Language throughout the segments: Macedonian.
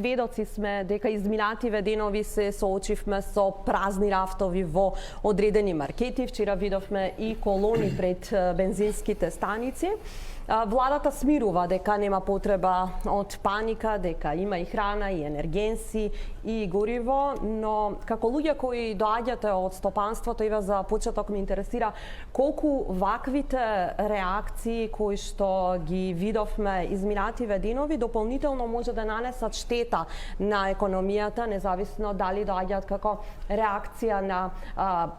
сведоци сме дека изминативе денови се соочивме со празни рафтови во одредени маркети. Вчера видовме и колони пред бензинските станици. Владата смирува дека нема потреба од паника, дека има и храна, и енергенси, и гориво, но како луѓе кои доаѓате од стопанството, Ива, за почеток ме интересира колку ваквите реакции кои што ги видовме изминативе денови дополнително може да нанесат штета на економијата, независно дали доаѓаат како реакција на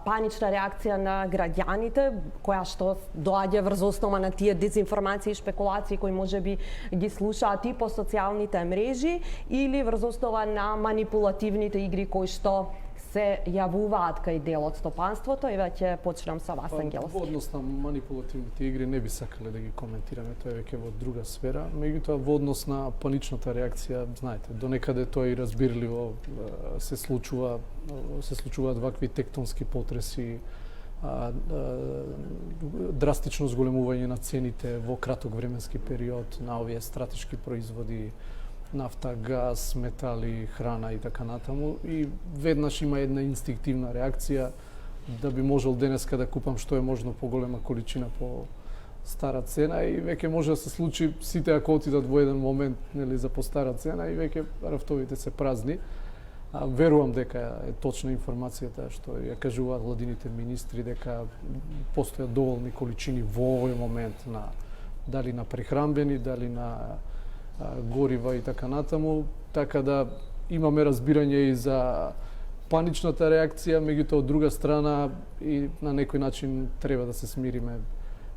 панична реакција на граѓаните, која што доаѓа врз основа на тие дезинформации и шпекулации кои можеби ги слушаат и по социјалните мрежи или врз основа на манипулативните игри кои што се јавуваат кај дел од стопанството. И веќе почнам со вас, Ангеловски. Во однос на манипулативните игри не би сакале да ги коментираме, тоа е веќе во друга сфера. Меѓутоа, во однос на паничната реакција, знаете, до некаде тоа и разбирливо се случуваат вакви тектонски потреси, драстично зголемување на цените во краток временски период на овие стратешки производи, нафта, газ, метали, храна и така натаму. И веднаш има една инстинктивна реакција да би можел денеска да купам што е можно поголема количина по стара цена и веќе може да се случи сите ако отидат во еден момент, нели, за по стара цена и веќе рафтовите се празни. Верувам дека е точна информацијата што ја кажуваат владините министри дека постојат доволни количини во овој момент на дали на прехранбени, дали на горива и така натаму, така да имаме разбирање и за паничната реакција, меѓутоа од друга страна и на некој начин треба да се смириме.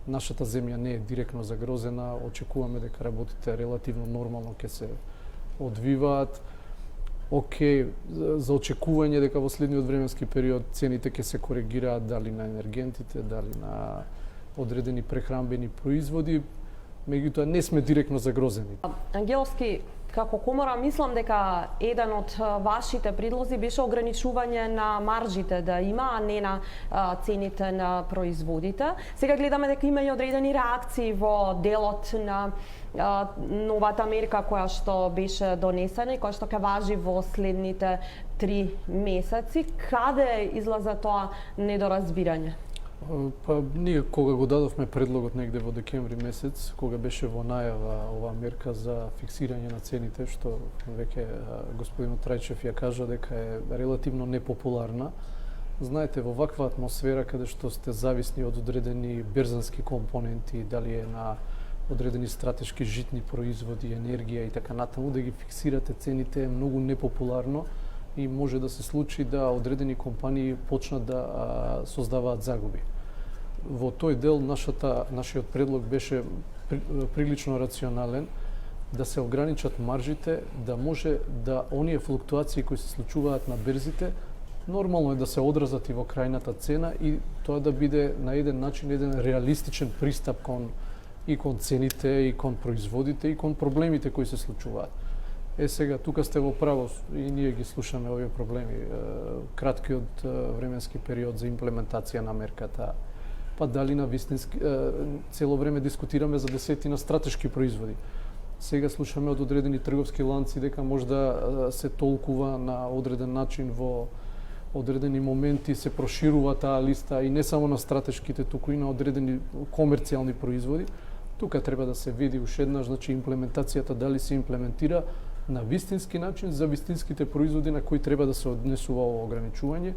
Нашата земја не е директно загрозена, очекуваме дека работите релативно нормално ќе се одвиваат. Океј, за очекување дека во следниот временски период цените ќе се коригираат дали на енергентите, дали на одредени прехранбени производи, меѓутоа не сме директно загрозени. Ангеловски, како комора, мислам дека еден од вашите предлози беше ограничување на маржите да има, а не на цените на производите. Сега гледаме дека има и одредени реакции во делот на новата мерка која што беше донесена и која што ќе важи во следните 3 месеци. Каде излаза тоа недоразбирање? Па ние кога го дадовме предлогот негде во декември месец, кога беше во најава оваа мерка за фиксирање на цените, што веќе господинот Трајчев ја кажа дека е релативно непопуларна. Знаете, во ваква атмосфера каде што сте зависни од одредени берзански компоненти, дали е на одредени стратешки житни производи, енергија и така натаму, да ги фиксирате цените е многу непопуларно и може да се случи да одредени компании почнат да создаваат загуби. Во тој дел нашиот предлог беше прилично рационален, да се ограничат маржите, да може да оние флуктуации кои се случуваат на берзите, нормално е да се одразат и во крајната цена и тоа да биде на еден начин еден реалистичен пристап кон цените, и кон производите, и кон проблемите кои се случуваат. Сега, тука сте во право и ние ги слушаме овие проблеми. Краткиот временски период за имплементација на мерката, па дали на вистински, цело време дискутираме за десетина стратешки производи. Сега слушаме од одредени трговски ланци дека може да се толкува на одреден начин во одредени моменти, се проширува таа листа и не само на стратешките, туку и на одредени комерцијални производи. Тука треба да се види уште еднаш, значи имплементацијата дали се имплементира на вистински начин за вистинските производи на кои треба да се однесува ово ограничување,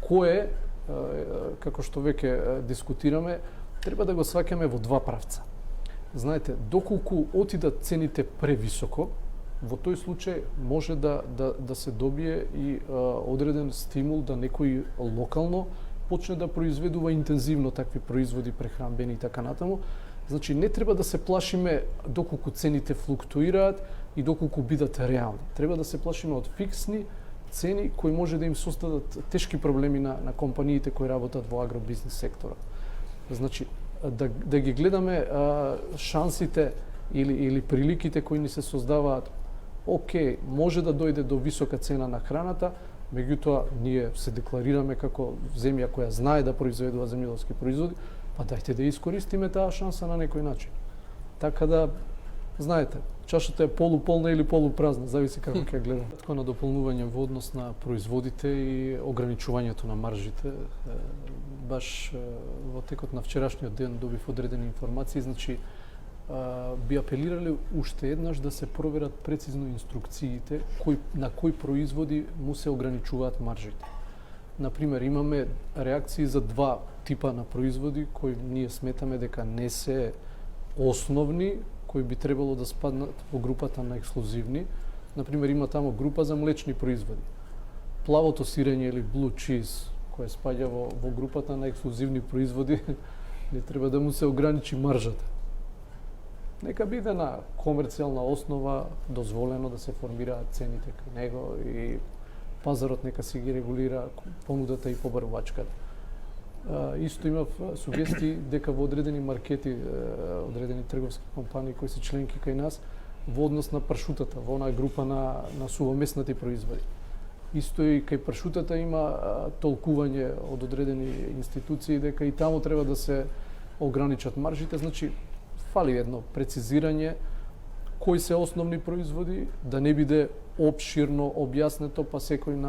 кое, како што веќе дискутираме, треба да го сваќаме во два правца. Знаете, доколку отидат цените превисоко, во тој случај може да се добие и одреден стимул да некој локално почне да произведува интензивно такви производи, прехранбени и така натаму. Значи, не треба да се плашиме доколку цените флуктуираат и доколку бидат реални. Треба да се плашиме од фиксни цени кои може да им создадат тешки проблеми на компаниите кои работат во агробизнес секторот. Значи, да ги гледаме шансите или приликите кои ни се создаваат. Океј, може да дојде до висока цена на храната, меѓутоа ние се декларираме како земја која знае да произведува земјоделски производи, па дајте да искористиме таа шанса на некој начин. Така да, знаете, чашата е полуполна или полупразна, зависи како ќе гледам. Така на дополнување во однос на производите и ограничувањето на маржите, баш во текот на вчерашниот ден добив одредени информации, значи би апелирале уште еднаш да се проверат прецизно инструкциите на кои производи му се ограничуваат маржите. Например, имаме реакции за два типа на производи кои ние сметаме дека не се основни, кои би требало да спаднат во групата на ексклузивни. Например, има тамо група за млечни производи. Плавото сирење или blue cheese, кој спаѓа во групата на ексклузивни производи, не треба да му се ограничи маржата. Нека биде на комерцијална основа дозволено да се формираат цените кај него и пазарот нека си ги регулира понудата и побарувачката. Исто имав сугестии дека во одредени маркети, одредени трговски компании кои се членки кај нас, во однос на пршутата, во онаа група на сувомеснати производи. Исто и кај пршутата има толкување од одредени институции дека и таму треба да се ограничат маржите, значи фали едно прецизирање кои се основни производи, да не биде опширно објаснето, па секој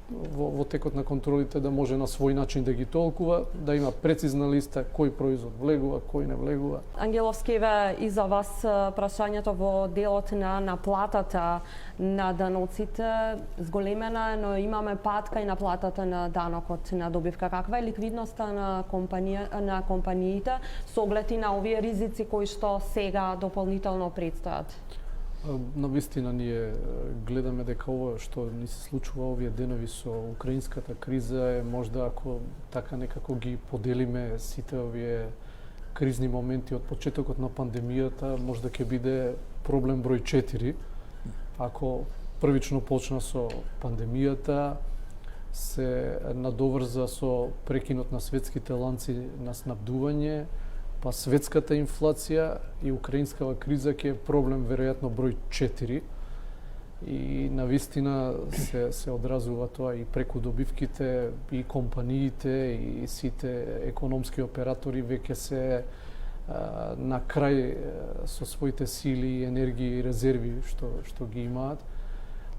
во текот на контролите да може на свој начин да ги толкува, да има прецизна листа кој производ влегува, кој не влегува. Ангеловскиве, и за вас прашањето во делот на наплатата на даноците зголемена, но имаме пад кај наплатата на данокот на добивка. Каква е ликвидноста на компаниите со оглед и на овие ризици кои што сега дополнително предстојат? Навистина ние гледаме дека ова што ни се случува овие денови со украинската криза е можда, ако така некако ги поделиме сите овие кризни моменти од почетокот на пандемијата, можда ќе биде проблем број 4. Ако првично почна со пандемијата, се надоврза со прекинот на светските ланци на снабдување, па светската инфлација и украинскава криза ќе е проблем веројатно број 4. И навистина се одразува тоа и преку добивките, и компаниите, и сите економски оператори веќе се на крај со своите сили, енергии и резерви што ги имаат.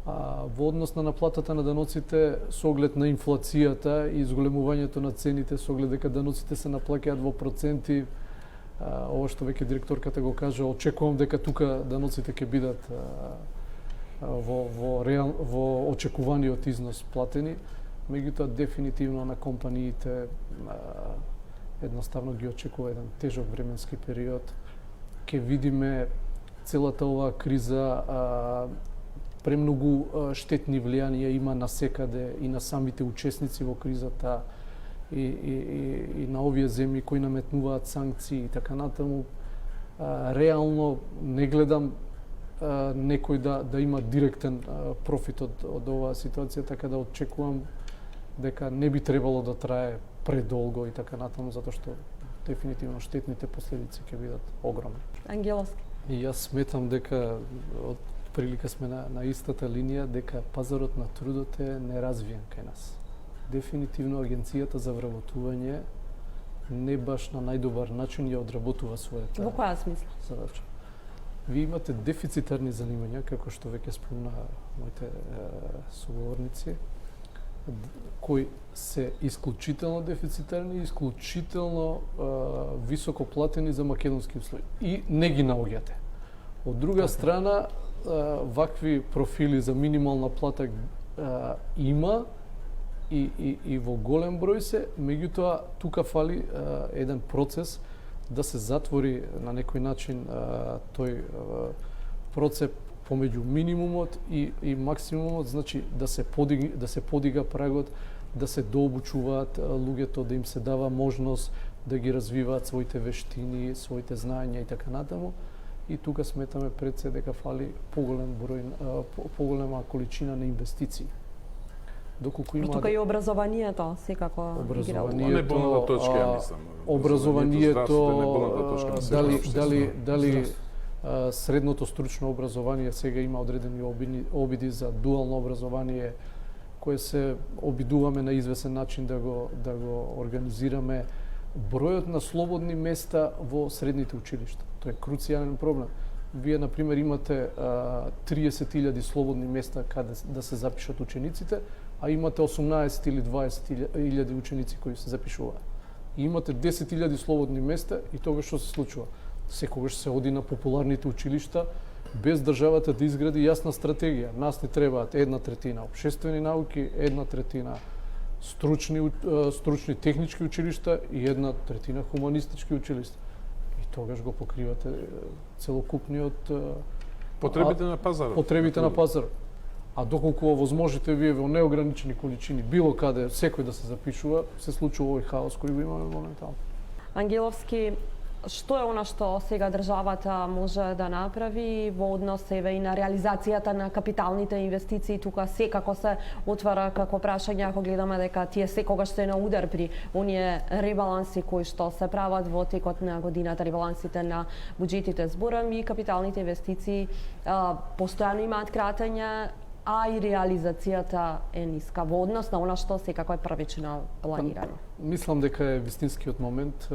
Во однос на наплатата на даноците, со оглед на инфлацијата и зголемувањето на цените, со оглед дека даноците се наплаќаат во проценти, ова што веќе директорката го кажа, очекувам дека тука даноците ќе бидат во очекуваниот износ платени, меѓутоа дефинитивно на компаниите едноставно ги очекува еден тежок временски период. Ќе видиме целата оваа криза премногу штетни влијанија има насекаде и на самите учесници во кризата, и на овие земји кои наметнуваат санкции и така натаму. Реално не гледам некој да има директен профит од оваа ситуација, така да очекувам дека не би требало да трае предолго и така натаму, затоа што дефинитивно штетните последици ќе бидат огромни. Ангеловски. И јас сметам дека од прилика сме на истата линија, дека пазарот на трудот е неразвиен кај нас. Дефинитивно агенцијата за вработување не баш на најдобар начин ја одработува својата Во која смисла? задача. Ви имате дефицитарни занимања, како што веќе спомна моите соговорници, кои се исклучително дефицитарни и исклучително високо платени за македонски услови. И не ги наоѓате. Од друга страна, вакви профили за минимална плата има, и во голем број се, меѓутоа тука фали еден процес да се затвори на некој начин тој процеп помеѓу минимумот и максимумот, значи да се подига прагот, да се дообучуваат луѓето, да им се дава можност да ги развиваат своите вештини, своите знаења и така натаму. И тука сметаме пред се дека фали поголема количина на инвестиции. Доколку има тука и образованието секако игра улога. Не болната точка, ја мислам. Образованието, дали средното стручно образование, сега има одредени обиди за дуално образование, кое се обидуваме на извесен начин да го организираме. бројот на слободни места во средните училишта. Тоа е круцијален проблем. Вие, например, имате 30.000 слободни места каде да се запишат учениците, а имате 18 или 20.000 ученици кои се запишуваат. И имате 10.000 слободни места и тогаш што се случува? Секогаш се оди на популарните училишта без државата да изгради јасна стратегија. Нас не требаат 1/3 општествени науки, 1/3 стручни технички училишта и 1/3 хуманистички училишта. И тогаш го покривате целокупниот Потребите на пазарот. Потребите на пазарот. А доколку овозможите вие во неограничени количини било каде секој да се запишува, се случува овој хаос кој го имаме моментално. Ангеловски, што е она што сега државата може да направи во однос еве и на реализацијата на капиталните инвестиции? Тука секако се отвара како прашање, ако гледаме дека тие секогаш се на удар при оние ребаланси кои што се прават во текот на годината, ребалансите на буџетите. Зборам и капиталните инвестиции постојано имаат кратење, а и реализацијата е ниска во однос на она што секако е првично планирано. Мислам дека е вистинскиот момент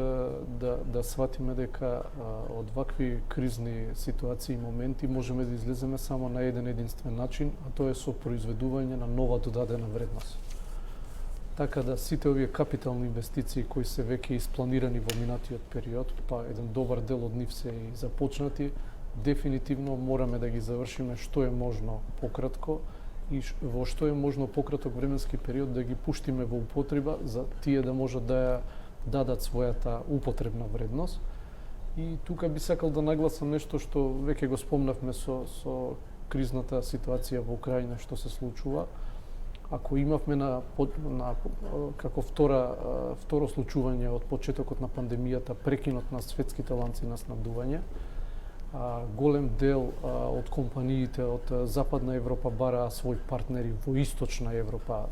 да сватиме дека од вакви кризни ситуации и моменти можеме да излеземе само на еден единствен начин, а тоа е со произведување на нова додадена вредност. Така да сите овие капитални инвестиции кои се веќе испланирани во минатиот период, па еден добар дел од нив се и започнати, дефинитивно мораме да ги завршиме што е можно пократко и во што е можно пократок временски период да ги пуштиме во употреба за тие да можат да ја дадат својата употребна вредност. И тука би сакал да нагласам нешто што веќе го спомнавме со кризната ситуација во Украина што се случува. Ако имавме како второ случување од почетокот на пандемијата прекинот на светските ланци на снабдување, голем дел од компаниите од Западна Европа бараа своји партнери во Источна Европа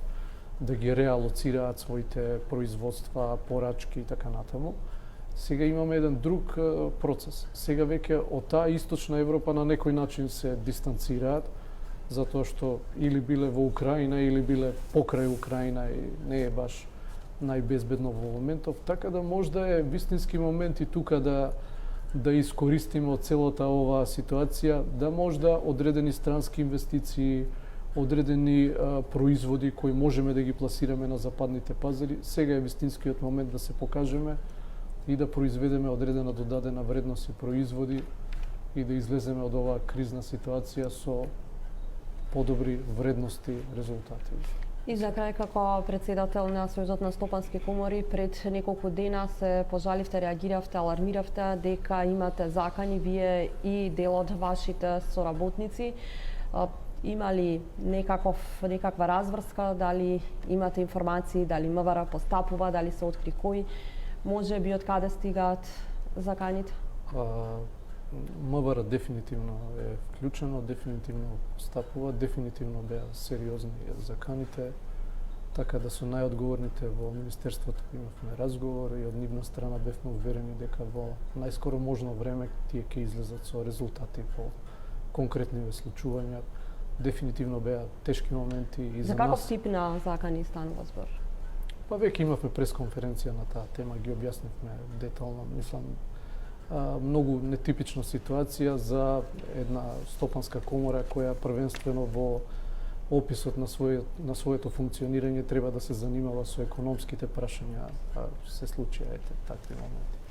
да ги реалоцираат своите производства, порачки и така натаму. Сега имаме еден друг процес. Сега веќе од таа Источна Европа на некој начин се дистанцираат, затоа што или биле во Украина, или биле покрај Украина и не е баш најбезбедно во моментов. Така да можда е вистински момент и тука да искористиме од целата оваа ситуација, да можда одредени странски инвестиции, одредени производи кои можеме да ги пласираме на западните пазари, сега е вистинскиот момент да се покажеме и да произведеме одредена додадена вредност и производи и да излеземе од оваа кризна ситуација со подобри вредности, резултати. И за крај, како председател на Сојузот на стопански комори, пред неколку дена се пожаливте, реагиравте, алармиравте дека имате закани вие и дел од вашите соработници. Има ли некаква разврска, дали имате информации, дали МВР постапува, дали се откри кои, може би од каде стигаат заканите? МВР дефинитивно е вклучено, дефинитивно постапува, дефинитивно беа сериозни заканите, така да со најодговорните во Министерството имавме разговор и од нивна страна бевме уверени дека во најскоро можно време тие ќе излезат со резултати по конкретни случувања. Дефинитивно беа тешки моменти и за нас. За каков тип на закани станува збор? Па веќе имавме пресконференција на таа тема, ги објаснивме детално, мислам, многу нетипична ситуација за една стопанска комора која првенствено во описот на своето функционирање треба да се занимава со економските прашања, се случија такви моменти.